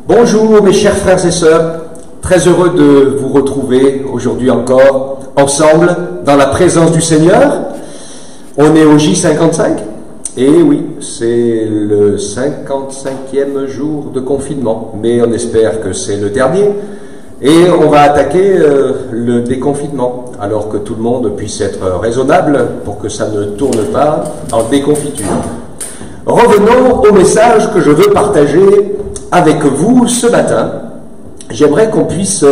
Bonjour mes chers frères et sœurs, très heureux de vous retrouver aujourd'hui encore ensemble dans la présence du Seigneur. On est au J55 et oui, c'est le 55e jour de confinement, mais on espère que c'est le dernier et on va attaquer le déconfinement alors que tout le monde puisse être raisonnable pour que ça ne tourne pas en déconfiture. Revenons au message que je veux partager avec vous ce matin. J'aimerais qu'on puisse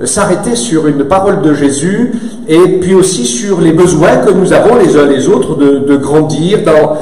s'arrêter sur une parole de Jésus et puis aussi sur les besoins que nous avons les uns les autres de grandir dans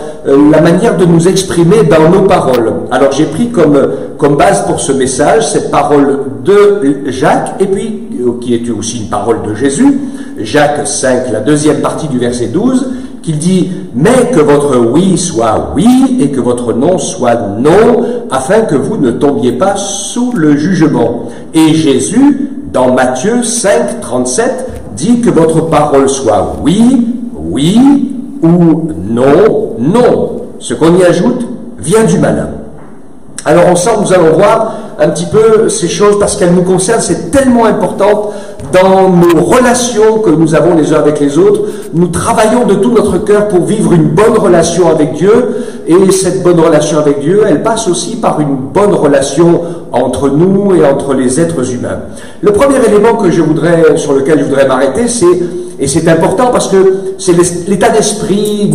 la manière de nous exprimer dans nos paroles. Alors j'ai pris comme base pour ce message cette parole de Jacques et puis qui est aussi une parole de Jésus, Jacques 5, la deuxième partie du verset 12, qu'il dit « Mais que votre oui soit oui et que votre non soit non, afin que vous ne tombiez pas sous le jugement. » Et Jésus, dans Matthieu 5, 37, dit que votre parole soit oui, oui ou non, non. Ce qu'on y ajoute vient du malin. Alors ensemble, nous allons voir un petit peu ces choses parce qu'elles nous concernent, c'est tellement important dans nos relations que nous avons les uns avec les autres. Nous travaillons de tout notre cœur pour vivre une bonne relation avec Dieu et cette bonne relation avec Dieu, elle passe aussi par une bonne relation entre nous et entre les êtres humains. Le premier élément sur lequel je voudrais m'arrêter, et c'est important parce que c'est l'état d'esprit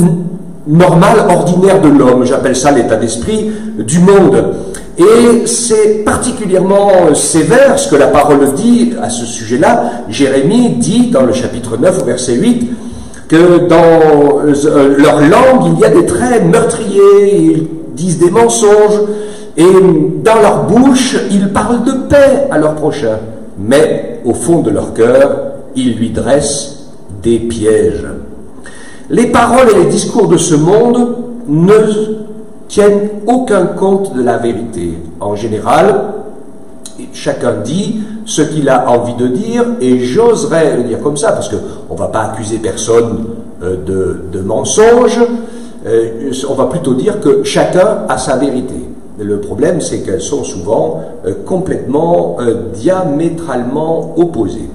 normal, ordinaire de l'homme. J'appelle ça l'état d'esprit du monde. Et c'est particulièrement sévère ce que la parole dit à ce sujet-là. Jérémie dit dans le chapitre 9 au verset 8 que dans leur langue il y a des traits meurtriers, ils disent des mensonges et dans leur bouche ils parlent de paix à leur prochain. Mais au fond de leur cœur, ils lui dressent des pièges. Les paroles et les discours de ce monde ne tiennent aucun compte de la vérité. En général, chacun dit ce qu'il a envie de dire, et j'oserais le dire comme ça, parce qu'on ne va pas accuser personne de mensonge, on va plutôt dire que chacun a sa vérité. Le problème, c'est qu'elles sont souvent complètement, diamétralement opposées.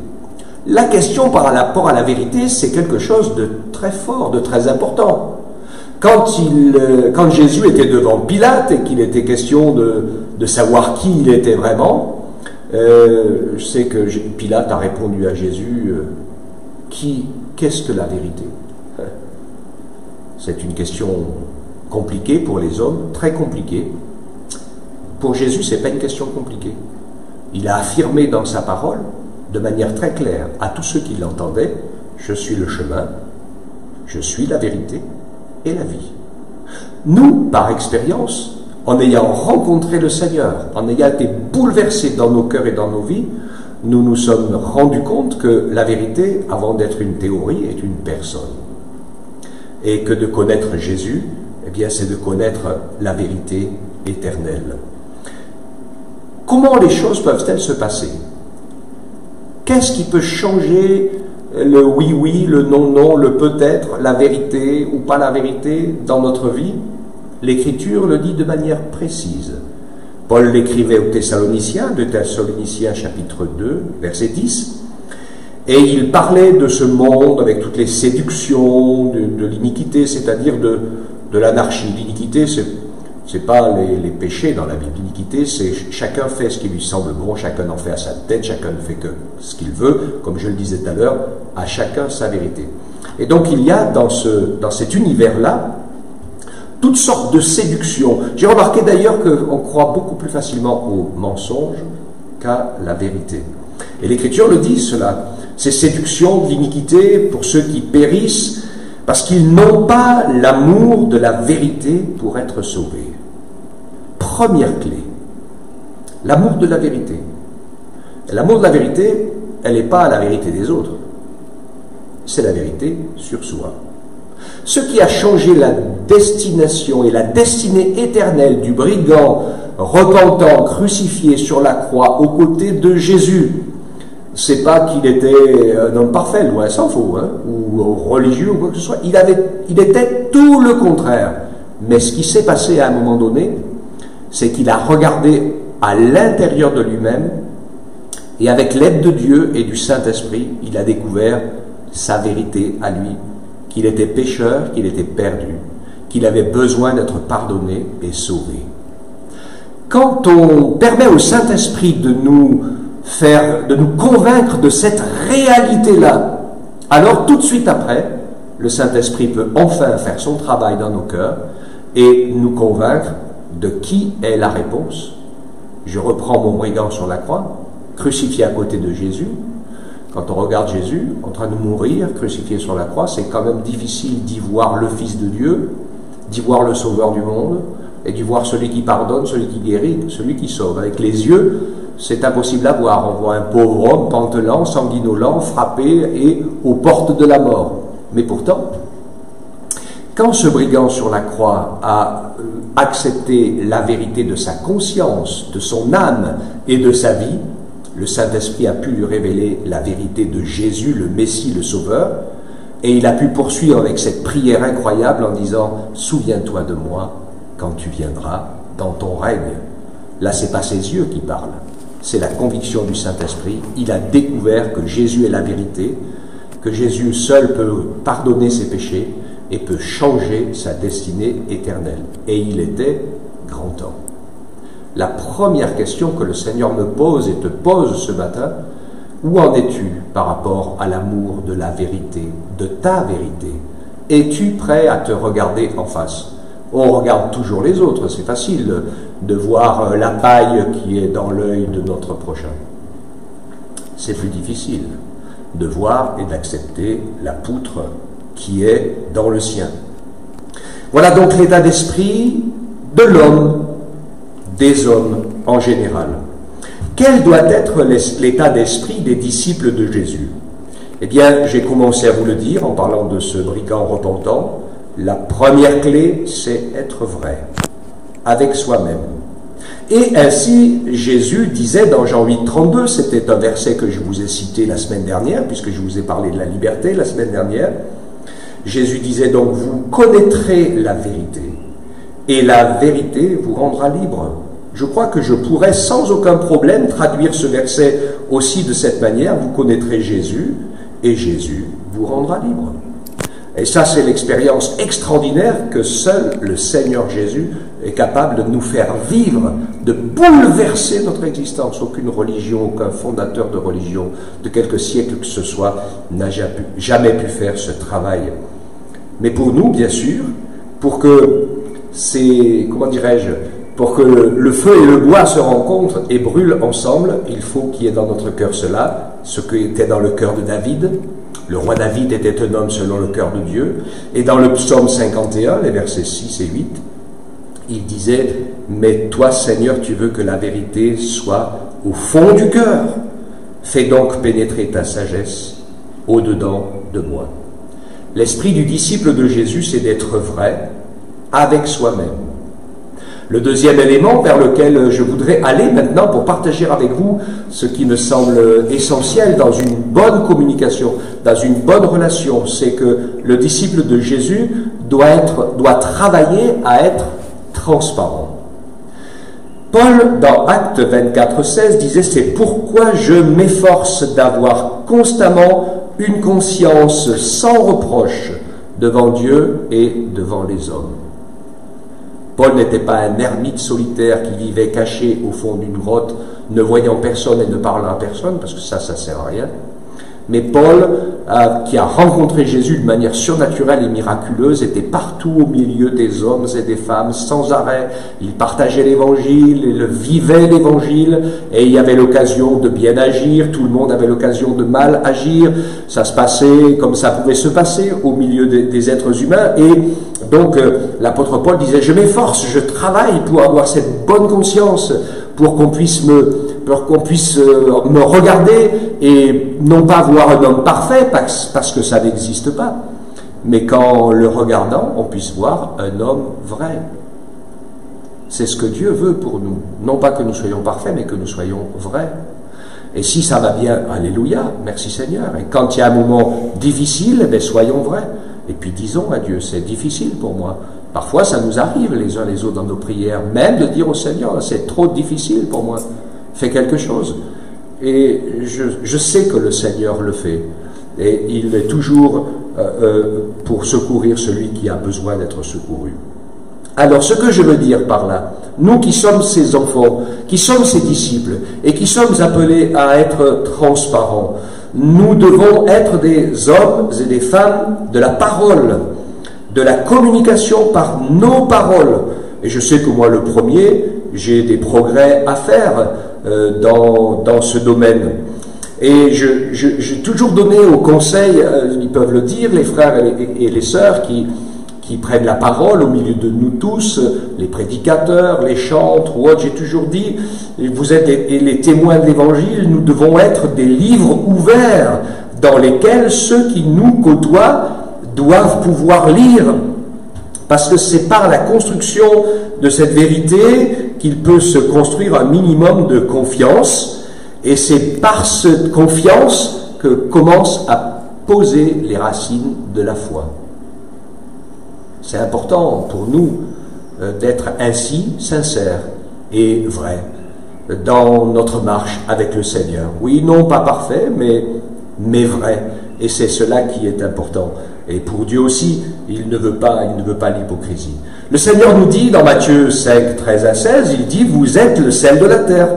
La question par rapport à la vérité, c'est quelque chose de très fort, de très important. Quand Jésus était devant Pilate et qu'il était question de savoir qui il était vraiment, je sais que Pilate a répondu à Jésus, qu'est-ce que la vérité? C'est une question compliquée pour les hommes, très compliquée. Pour Jésus, ce n'est pas une question compliquée. Il a affirmé dans sa parole, de manière très claire, à tous ceux qui l'entendaient, je suis le chemin, je suis la vérité et la vie. Nous, par expérience, en ayant rencontré le Seigneur, en ayant été bouleversés dans nos cœurs et dans nos vies, nous nous sommes rendus compte que la vérité, avant d'être une théorie, est une personne. Et que de connaître Jésus, eh bien, c'est de connaître la vérité éternelle. Comment les choses peuvent-elles se passer? Qu'est-ce qui peut changer le oui-oui, le non-non, le peut-être, la vérité ou pas la vérité dans notre vie? L'Écriture le dit de manière précise. Paul l'écrivait aux Thessaloniciens, de Thessaloniciens chapitre 2, verset 10, et il parlait de ce monde avec toutes les séductions, de l'iniquité, c'est-à-dire de l'anarchie. L'iniquité, c'est pas les péchés dans la Bible. L'iniquité, c'est chacun fait ce qui lui semble bon, chacun en fait à sa tête, chacun ne fait que ce qu'il veut, comme je le disais tout à l'heure, à chacun sa vérité. Et donc il y a dans cet univers-là toutes sortes de séductions. J'ai remarqué d'ailleurs qu'on croit beaucoup plus facilement au mensonge qu'à la vérité. Et l'Écriture le dit cela. Ces séductions de l'iniquité pour ceux qui périssent parce qu'ils n'ont pas l'amour de la vérité pour être sauvés. Première clé, l'amour de la vérité. Et l'amour de la vérité, elle n'est pas la vérité des autres, c'est la vérité sur soi. Ce qui a changé la destination et la destinée éternelle du brigand repentant, crucifié sur la croix aux côtés de Jésus, c'est pas qu'il était un homme parfait, loin s'en faut, hein, ou religieux ou quoi que ce soit. Il était tout le contraire. Mais ce qui s'est passé à un moment donné, c'est qu'il a regardé à l'intérieur de lui-même, et avec l'aide de Dieu et du Saint-Esprit, il a découvert sa vérité à lui, qu'il était pécheur, qu'il était perdu, qu'il avait besoin d'être pardonné et sauvé. Quand on permet au Saint-Esprit de nous convaincre de cette réalité-là, alors tout de suite après, le Saint-Esprit peut enfin faire son travail dans nos cœurs et nous convaincre de qui est la réponse. Je reprends mon brigand sur la croix, crucifié à côté de Jésus. Quand on regarde Jésus en train de mourir, crucifié sur la croix, c'est quand même difficile d'y voir le Fils de Dieu, d'y voir le Sauveur du monde, et d'y voir celui qui pardonne, celui qui guérit, celui qui sauve. Avec les yeux, c'est impossible à voir. On voit un pauvre homme pantelant, sanguinolent, frappé et aux portes de la mort. Mais pourtant, quand ce brigand sur la croix a accepté la vérité de sa conscience, de son âme et de sa vie, le Saint-Esprit a pu lui révéler la vérité de Jésus, le Messie, le Sauveur, et il a pu poursuivre avec cette prière incroyable en disant « Souviens-toi de moi quand tu viendras dans ton règne ». Là, ce n'est pas ses yeux qui parlent, c'est la conviction du Saint-Esprit. Il a découvert que Jésus est la vérité, que Jésus seul peut pardonner ses péchés et peut changer sa destinée éternelle. Et il était grand temps. La première question que le Seigneur me pose et te pose ce matin, où en es-tu par rapport à l'amour de la vérité, de ta vérité? Es-tu prêt à te regarder en face? On regarde toujours les autres, c'est facile de voir la paille qui est dans l'œil de notre prochain. C'est plus difficile de voir et d'accepter la poutre qui est dans le sien. Voilà donc l'état d'esprit de l'homme, des hommes en général. Quel doit être l'état d'esprit des disciples de Jésus? Eh bien, j'ai commencé à vous le dire en parlant de ce brigand repentant. La première clé, c'est être vrai, avec soi-même. Et ainsi, Jésus disait dans Jean 8, 32, c'était un verset que je vous ai cité la semaine dernière, puisque je vous ai parlé de la liberté la semaine dernière. Jésus disait donc, vous connaîtrez la vérité, et la vérité vous rendra libre. Je crois que je pourrais sans aucun problème traduire ce verset aussi de cette manière, vous connaîtrez Jésus, et Jésus vous rendra libre. Et ça, c'est l'expérience extraordinaire que seul le Seigneur Jésus est capable de nous faire vivre, de bouleverser notre existence. Aucune religion, aucun fondateur de religion de quelques siècles que ce soit n'a jamais pu faire ce travail. Mais pour nous, bien sûr, pour que pour que le feu et le bois se rencontrent et brûlent ensemble, il faut qu'il y ait dans notre cœur cela, ce qui était dans le cœur de David. Le roi David était un homme selon le cœur de Dieu. Et dans le psaume 51, les versets 6 et 8, il disait « Mais toi, Seigneur, tu veux que la vérité soit au fond du cœur. Fais donc pénétrer ta sagesse au-dedans de moi. » L'esprit du disciple de Jésus, c'est d'être vrai avec soi-même. Le deuxième élément vers lequel je voudrais aller maintenant pour partager avec vous ce qui me semble essentiel dans une bonne communication, dans une bonne relation, c'est que le disciple de Jésus doit travailler à être transparent. Paul, dans Actes 24, 16, disait « C'est pourquoi je m'efforce d'avoir constamment une conscience sans reproche devant Dieu et devant les hommes. » Paul n'était pas un ermite solitaire qui vivait caché au fond d'une grotte, ne voyant personne et ne parlant à personne, parce que ça sert à rien. Mais Paul, qui a rencontré Jésus de manière surnaturelle et miraculeuse, était partout au milieu des hommes et des femmes, sans arrêt. Il partageait l'évangile, il vivait l'évangile, et il y avait l'occasion de bien agir, tout le monde avait l'occasion de mal agir. Ça se passait comme ça pouvait se passer au milieu des êtres humains, et donc l'apôtre Paul disait « Je m'efforce, je travaille pour avoir cette bonne conscience, pour qu'on puisse me regarder et non pas voir un homme parfait parce que ça n'existe pas, mais qu'en le regardant, on puisse voir un homme vrai. » C'est ce que Dieu veut pour nous. Non pas que nous soyons parfaits, mais que nous soyons vrais. Et si ça va bien, alléluia, merci Seigneur. Et quand il y a un moment difficile, soyons vrais. Et puis disons à Dieu, c'est difficile pour moi, Parfois, ça nous arrive les uns les autres dans nos prières, même de dire au Seigneur, c'est trop difficile pour moi, fais quelque chose. Et je sais que le Seigneur le fait. Et il est toujours pour secourir celui qui a besoin d'être secouru. Alors, ce que je veux dire par là, nous qui sommes ses enfants, qui sommes ses disciples, et qui sommes appelés à être transparents, nous devons être des hommes et des femmes de la parole, de la communication par nos paroles. Et je sais que moi, le premier, j'ai des progrès à faire dans ce domaine. Et j'ai toujours donné au conseil, ils peuvent le dire, les frères et les sœurs qui prennent la parole au milieu de nous tous, les prédicateurs, les chantres ou autres, j'ai toujours dit, vous êtes les témoins de l'Évangile, nous devons être des livres ouverts dans lesquels ceux qui nous côtoient doivent pouvoir lire, parce que c'est par la construction de cette vérité qu'il peut se construire un minimum de confiance, et c'est par cette confiance que commencent à poser les racines de la foi. C'est important pour nous d'être ainsi sincères et vrais dans notre marche avec le Seigneur. Oui, non pas parfait, mais vrai. Et c'est cela qui est important. Et pour Dieu aussi, il ne veut pas l'hypocrisie. Le Seigneur nous dit dans Matthieu 5, 13 à 16, il dit « Vous êtes le sel de la terre.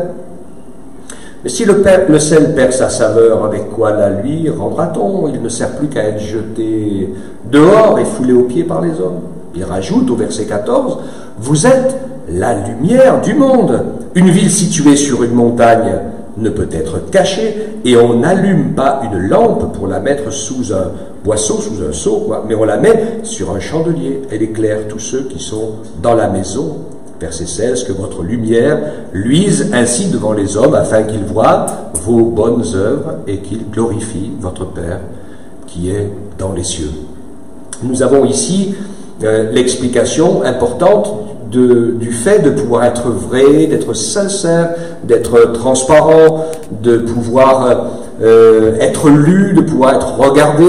Mais si le sel perd sa saveur, avec quoi la lui rendra-t-on? Il ne sert plus qu'à être jeté dehors et foulé aux pieds par les hommes. » Il rajoute au verset 14, « Vous êtes la lumière du monde. Une ville située sur une montagne ne peut être cachée, et on n'allume pas une lampe pour la mettre sous un boisseau, sous un seau, mais on la met sur un chandelier. Elle éclaire tous ceux qui sont dans la maison. » Verset 16, « Que votre lumière luise ainsi devant les hommes, afin qu'ils voient vos bonnes œuvres et qu'ils glorifient votre Père qui est dans les cieux. » Nous avons ici l'explication importante du fait de pouvoir être vrai, d'être sincère, d'être transparent, de pouvoir être lu, de pouvoir être regardé,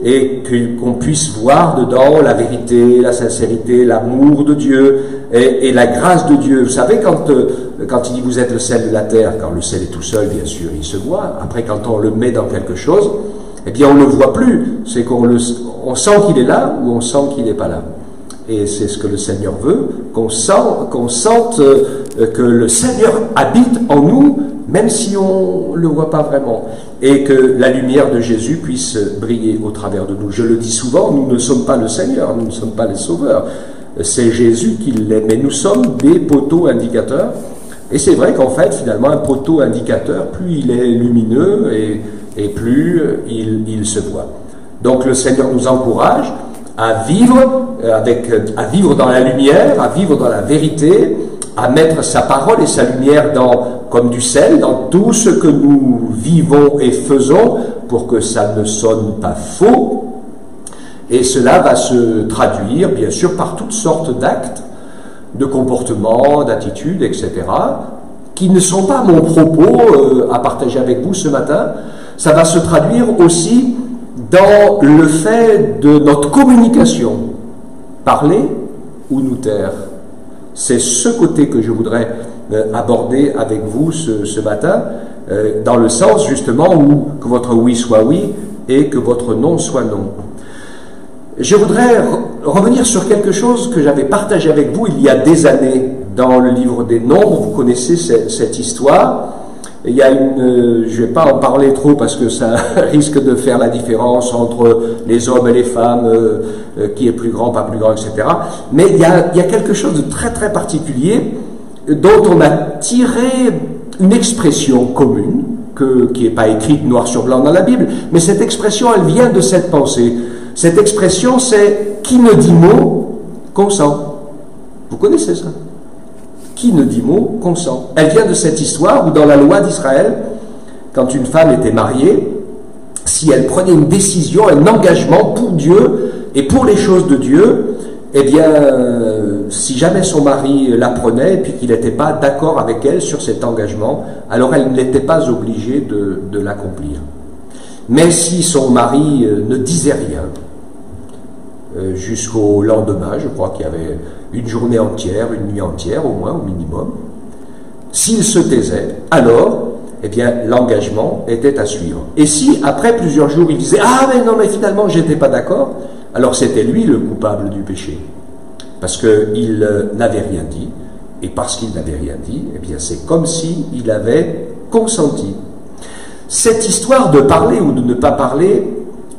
et qu'on puisse voir dedans la vérité, la sincérité, l'amour de Dieu et la grâce de Dieu. Vous savez, quand il dit vous êtes le sel de la terre, quand le sel est tout seul, bien sûr, il se voit. Après, quand on le met dans quelque chose, eh bien, on ne le voit plus. C'est on sent qu'il est là ou on sent qu'il n'est pas là. Et c'est ce que le Seigneur veut, qu'on sente que le Seigneur habite en nous, même si on ne le voit pas vraiment, et que la lumière de Jésus puisse briller au travers de nous. Je le dis souvent, nous ne sommes pas le Seigneur, nous ne sommes pas les sauveurs, c'est Jésus qui l'est, mais nous sommes des poteaux indicateurs, et c'est vrai qu'en fait, finalement, un poteau indicateur, plus il est lumineux et plus il se voit. Donc le Seigneur nous encourage à vivre dans la lumière, à vivre dans la vérité, à mettre sa parole et sa lumière comme du sel dans tout ce que nous vivons et faisons pour que ça ne sonne pas faux. Et cela va se traduire, bien sûr, par toutes sortes d'actes, de comportements, d'attitudes, etc., qui ne sont pas mon propos à partager avec vous ce matin. Ça va se traduire aussi dans le fait de notre communication, parler ou nous taire. C'est ce côté que je voudrais aborder avec vous ce matin, dans le sens justement où que votre oui soit oui et que votre non soit non. Je voudrais revenir sur quelque chose que j'avais partagé avec vous il y a des années dans le livre des Nombres. Vous connaissez cette histoire. Il y a je ne vais pas en parler trop parce que ça risque de faire la différence entre les hommes et les femmes, qui est plus grand, pas plus grand, etc. Mais il y a quelque chose de très très particulier dont on a tiré une expression commune, qui n'est pas écrite noir sur blanc dans la Bible, mais cette expression, elle vient de cette pensée. Cette expression, c'est « qui ne dit mot, consent ». Vous connaissez ça? Qui ne dit mot, consent. Elle vient de cette histoire où dans la loi d'Israël, quand une femme était mariée, si elle prenait une décision, un engagement pour Dieu et pour les choses de Dieu, eh bien, si jamais son mari la prenait et puis qu'il n'était pas d'accord avec elle sur cet engagement, alors elle n'était pas obligée de l'accomplir. Mais si son mari ne disait rien, jusqu'au lendemain. Je crois qu'il y avait une journée entière, une nuit entière au moins, au minimum. S'il se taisait, alors, eh bien, l'engagement était à suivre. Et si, après plusieurs jours, il disait « Ah, mais non, mais finalement, j'étais pas d'accord », alors c'était lui le coupable du péché. Parce qu'il n'avait rien dit, et parce qu'il n'avait rien dit, eh bien, c'est comme s'il avait consenti. Cette histoire de parler ou de ne pas parler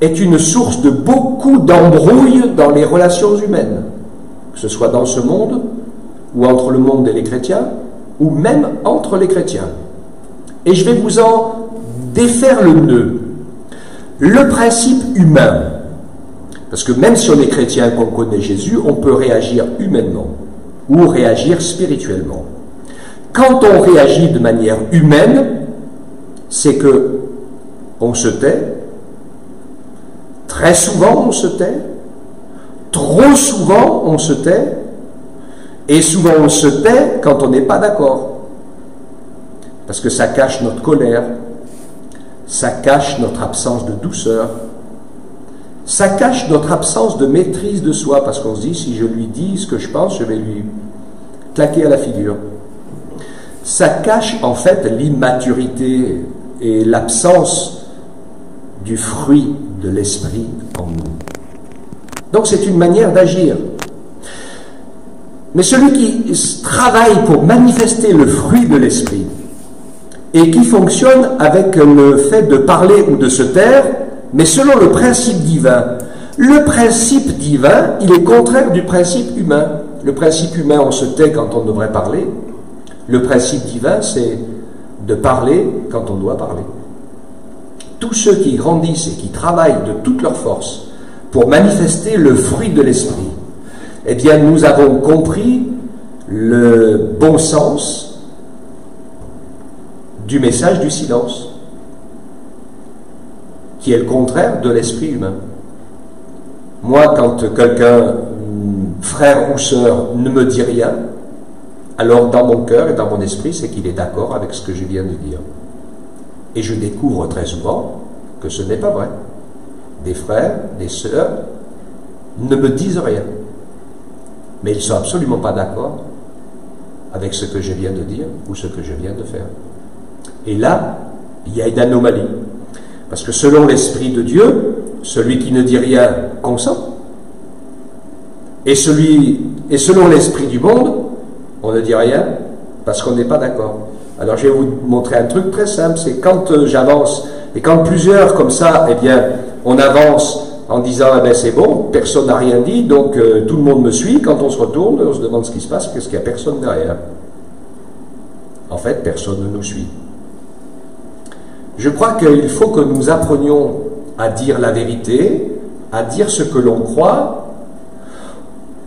est une source de beaucoup d'embrouilles dans les relations humaines, que ce soit dans ce monde, ou entre le monde et les chrétiens, ou même entre les chrétiens. Et je vais vous en défaire le nœud. Le principe humain, parce que même si on est chrétien, qu'on connaît Jésus, on peut réagir humainement, ou réagir spirituellement. Quand on réagit de manière humaine, c'est que on se tait, très souvent on se tait, trop souvent on se tait, et souvent on se tait quand on n'est pas d'accord. Parce que ça cache notre colère, ça cache notre absence de douceur, ça cache notre absence de maîtrise de soi, parce qu'on se dit, si je lui dis ce que je pense, je vais lui claquer à la figure. Ça cache en fait l'immaturité et l'absence du fruit de l'esprit en nous. Donc c'est une manière d'agir. Mais celui qui travaille pour manifester le fruit de l'esprit et qui fonctionne avec le fait de parler ou de se taire, mais selon le principe divin. Le principe divin, il est contraire du principe humain. Le principe humain, on se tait quand on devrait parler. Le principe divin, c'est de parler quand on doit parler. Tous ceux qui grandissent et qui travaillent de toute leur force pour manifester le fruit de l'esprit, eh bien, nous avons compris le bon sens du message du silence, qui est le contraire de l'esprit humain. Moi, quand quelqu'un, frère ou sœur, ne me dit rien, alors dans mon cœur et dans mon esprit, c'est qu'il est d'accord avec ce que je viens de dire. Et je découvre très souvent que ce n'est pas vrai. Des frères, des sœurs ne me disent rien, mais ils ne sont absolument pas d'accord avec ce que je viens de dire ou ce que je viens de faire. Et là, il y a une anomalie. Parce que selon l'Esprit de Dieu, celui qui ne dit rien consent. Et selon l'Esprit du monde, on ne dit rien parce qu'on n'est pas d'accord. Alors je vais vous montrer un truc très simple, c'est quand j'avance, et quand plusieurs comme ça, eh bien, on avance en disant, eh bien c'est bon, personne n'a rien dit, donc tout le monde me suit. Quand on se retourne, on se demande ce qui se passe, qu'est-ce qu'il y a, personne derrière. En fait, personne ne nous suit. Je crois qu'il faut que nous apprenions à dire la vérité, à dire ce que l'on croit,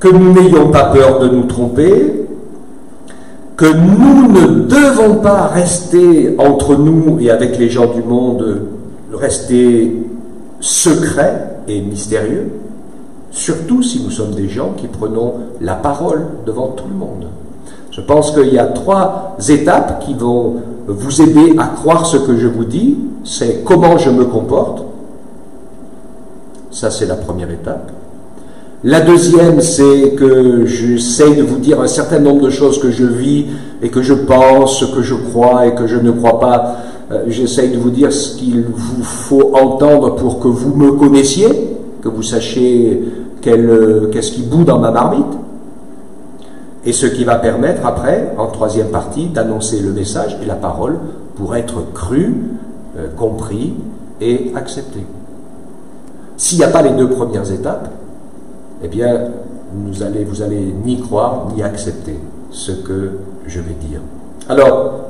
que nous n'ayons pas peur de nous tromper, que nous ne devons pas rester entre nous et avec les gens du monde, rester secrets et mystérieux, surtout si nous sommes des gens qui prenons la parole devant tout le monde. Je pense qu'il y a 3 étapes qui vont vous aider à croire ce que je vous dis. C'est comment je me comporte. Ça, c'est la première étape. La deuxième, c'est que j'essaie de vous dire un certain nombre de choses que je vis et que je pense, que je crois et que je ne crois pas. J'essaie de vous dire ce qu'il vous faut entendre pour que vous me connaissiez, que vous sachiez qu'est-ce qui bout dans ma marmite. Et ce qui va permettre après, en 3e partie, d'annoncer le message et la parole pour être cru, compris et accepté. S'il n'y a pas les 2 premières étapes, eh bien, vous allez ni croire ni accepter ce que je vais dire. Alors,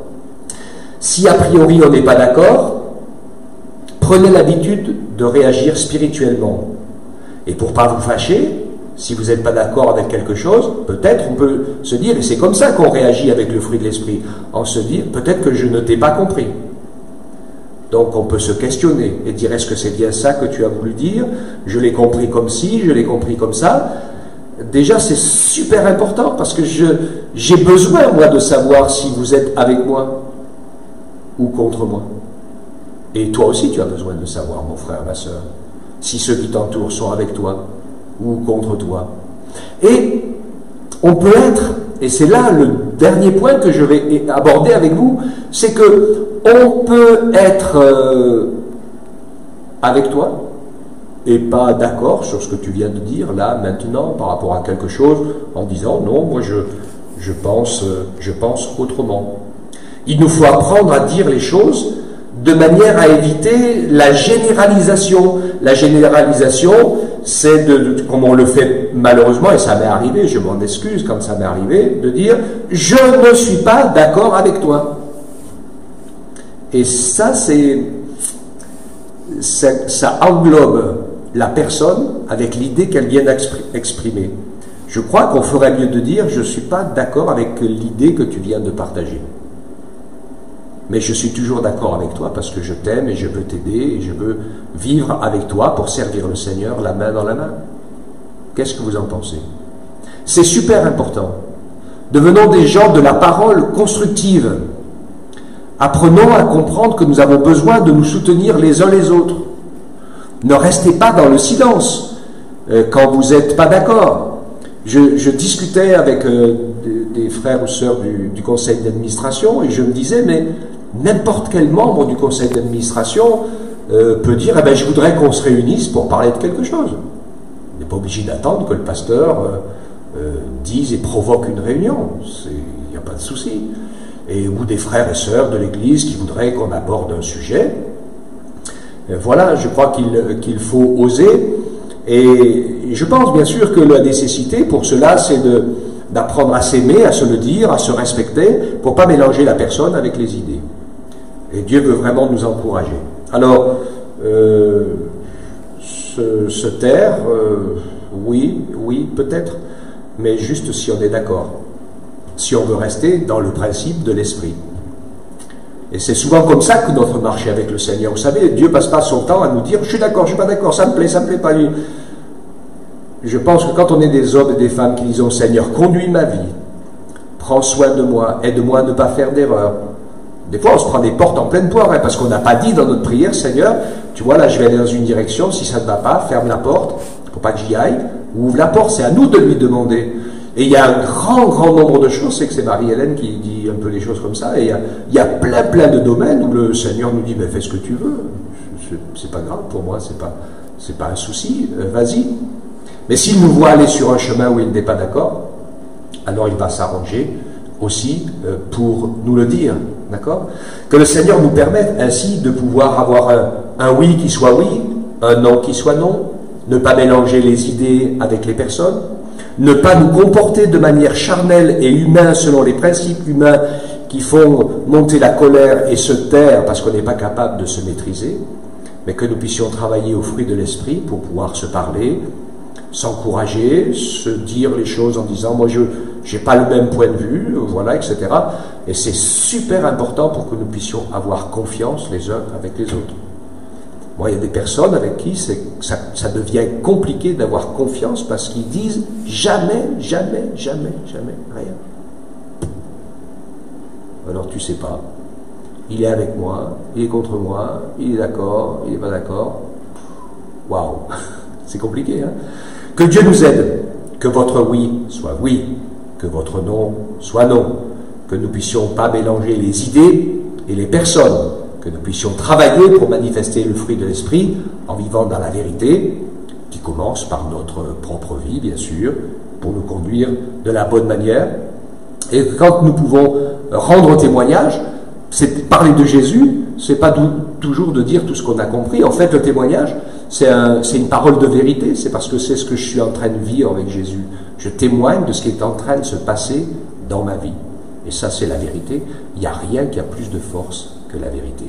si a priori on n'est pas d'accord, prenez l'habitude de réagir spirituellement. Et pour ne pas vous fâcher, si vous n'êtes pas d'accord avec quelque chose, peut-être on peut se dire, et c'est comme ça qu'on réagit avec le fruit de l'esprit, on se dit, peut-être que je ne t'ai pas compris. Donc on peut se questionner et dire, est-ce que c'est bien ça que tu as voulu dire? Je l'ai compris comme ci, je l'ai compris comme ça. Déjà c'est super important parce que j'ai besoin, moi, de savoir si vous êtes avec moi ou contre moi. Et toi aussi tu as besoin de savoir, mon frère, ma soeur, si ceux qui t'entourent sont avec toi ou contre toi. Et on peut être, et c'est là le dernier point que je vais aborder avec vous, c'est que on peut être avec toi et pas d'accord sur ce que tu viens de dire là, maintenant, par rapport à quelque chose, en disant non, moi je pense autrement. Il nous faut apprendre à dire les choses de manière à éviter la généralisation. La généralisation, c'est comme on le fait malheureusement, et ça m'est arrivé, je m'en excuse quand ça m'est arrivé, de dire « je ne suis pas d'accord avec toi ». Et ça, ça englobe la personne avec l'idée qu'elle vient d'exprimer. Je crois qu'on ferait mieux de dire « je ne suis pas d'accord avec l'idée que tu viens de partager ». Mais je suis toujours d'accord avec toi parce que je t'aime et je veux t'aider et je veux vivre avec toi pour servir le Seigneur la main dans la main. Qu'est-ce que vous en pensez? C'est super important. Devenons des gens de la parole constructive. Apprenons à comprendre que nous avons besoin de nous soutenir les uns les autres. Ne restez pas dans le silence quand vous n'êtes pas d'accord. Je discutais avec des frères ou sœurs du conseil d'administration et je me disais, mais n'importe quel membre du conseil d'administration peut dire, eh ben, je voudrais qu'on se réunisse pour parler de quelque chose. On n'est pas obligé d'attendre que le pasteur dise et provoque une réunion. Il n'y a pas de souci. Ou des frères et sœurs de l'Église qui voudraient qu'on aborde un sujet. Voilà, je crois qu'il faut oser. Et je pense bien sûr que la nécessité pour cela, c'est d'apprendre à s'aimer, à se le dire, à se respecter, pour ne pas mélanger la personne avec les idées. Et Dieu veut vraiment nous encourager. Alors, se taire, oui, peut-être, mais juste si on est d'accord. Si on veut rester dans le principe de l'esprit. Et c'est souvent comme ça que notre marche avec le Seigneur. Vous savez, Dieu passe pas son temps à nous dire « je suis d'accord, je suis pas d'accord, ça me plaît pas lui ». Je pense que quand on est des hommes et des femmes qui disent « Seigneur, conduis ma vie, prends soin de moi, aide-moi à ne pas faire d'erreur ». Des fois, on se prend des portes en pleine poire, hein, parce qu'on n'a pas dit dans notre prière « Seigneur, tu vois, là, je vais aller dans une direction, si ça ne va pas, ferme la porte, il ne faut pas que j'y aille, ou ouvre la porte, c'est à nous de lui demander ». Et il y a un grand nombre de choses, c'est que c'est Marie-Hélène qui dit un peu les choses comme ça, et il y a plein de domaines où le Seigneur nous dit, mais fais ce que tu veux, c'est pas grave pour moi, c'est pas un souci, vas-y. Mais s'il nous voit aller sur un chemin où il n'est pas d'accord, alors il va s'arranger aussi pour nous le dire, d'accord? Que le Seigneur nous permette ainsi de pouvoir avoir un oui qui soit oui, un non qui soit non, ne pas mélanger les idées avec les personnes, ne pas nous comporter de manière charnelle et humaine selon les principes humains qui font monter la colère et se taire parce qu'on n'est pas capable de se maîtriser, mais que nous puissions travailler au fruit de l'esprit pour pouvoir se parler, s'encourager, se dire les choses en disant « moi je n'ai pas le même point de vue », voilà, etc. Et c'est super important pour que nous puissions avoir confiance les uns avec les autres. Moi, il y a des personnes avec qui ça devient compliqué d'avoir confiance parce qu'ils disent jamais rien. Alors tu sais pas. Il est avec moi, il est contre moi, il est d'accord, il n'est pas d'accord. Waouh, c'est compliqué, hein? Que Dieu nous aide, que votre oui soit oui, que votre non soit non, que nous puissions pas mélanger les idées et les personnes, que nous puissions travailler pour manifester le fruit de l'esprit en vivant dans la vérité, qui commence par notre propre vie, bien sûr, pour nous conduire de la bonne manière. Et quand nous pouvons rendre témoignage, c'est parler de Jésus, c'est pas toujours de dire tout ce qu'on a compris. En fait, le témoignage, c'est une parole de vérité, c'est parce que c'est ce que je suis en train de vivre avec Jésus. Je témoigne de ce qui est en train de se passer dans ma vie. Et ça, c'est la vérité. Il n'y a rien qui a plus de force que la vérité.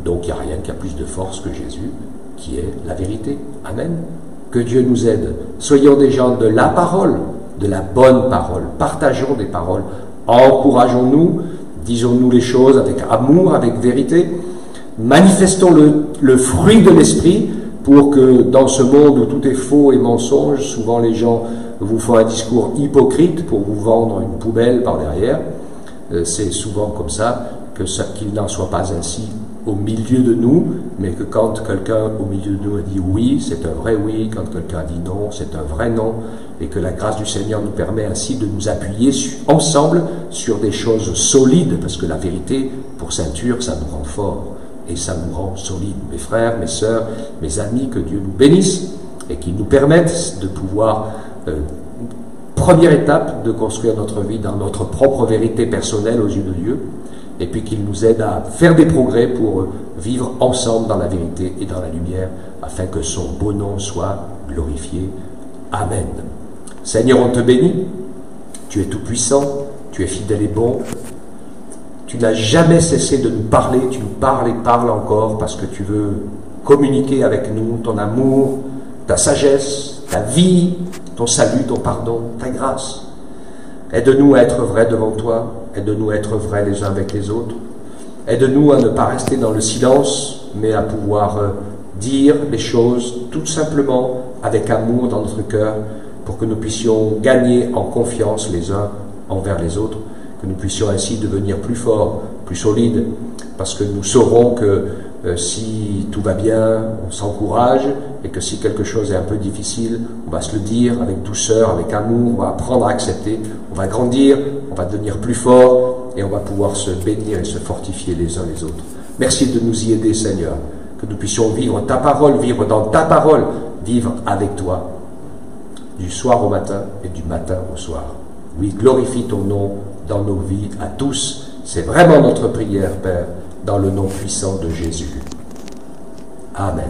Donc, il n'y a rien qui a plus de force que Jésus, qui est la vérité. Amen. Que Dieu nous aide. Soyons des gens de la parole, de la bonne parole. Partageons des paroles. Encourageons-nous. Disons-nous les choses avec amour, avec vérité. Manifestons le fruit de l'esprit pour que dans ce monde où tout est faux et mensonge, souvent les gens vous font un discours hypocrite pour vous vendre une poubelle par derrière. C'est souvent comme ça, qu'il n'en soit pas ainsi au milieu de nous, mais que quand quelqu'un au milieu de nous a dit oui, c'est un vrai oui, quand quelqu'un a dit non, c'est un vrai non, et que la grâce du Seigneur nous permet ainsi de nous appuyer ensemble sur des choses solides, parce que la vérité, pour ceinture, ça nous rend forts, et ça nous rend solides. Mes frères, mes sœurs, mes amis, que Dieu nous bénisse, et qu'il nous permette de pouvoir, première étape, de construire notre vie dans notre propre vérité personnelle aux yeux de Dieu, et puis qu'il nous aide à faire des progrès pour vivre ensemble dans la vérité et dans la lumière, afin que son beau nom soit glorifié. Amen. Seigneur, on te bénit, tu es tout-puissant, tu es fidèle et bon, tu n'as jamais cessé de nous parler, tu nous parles et parles encore, parce que tu veux communiquer avec nous ton amour, ta sagesse, ta vie, ton salut, ton pardon, ta grâce. Aide-nous à être vrais devant toi, aide-nous à être vrais les uns avec les autres, aide-nous à ne pas rester dans le silence, mais à pouvoir dire les choses tout simplement avec amour dans notre cœur, pour que nous puissions gagner en confiance les uns envers les autres, que nous puissions ainsi devenir plus forts, plus solides, parce que nous saurons que si tout va bien, on s'encourage, et que si quelque chose est un peu difficile, on va se le dire avec douceur, avec amour, on va apprendre à accepter, on va grandir, on va devenir plus fort, et on va pouvoir se bénir et se fortifier les uns les autres. Merci de nous y aider, Seigneur, que nous puissions vivre ta parole, vivre dans ta parole, vivre avec toi, du soir au matin et du matin au soir. Oui, glorifie ton nom dans nos vies à tous. C'est vraiment notre prière, Père, dans le nom puissant de Jésus. Amen.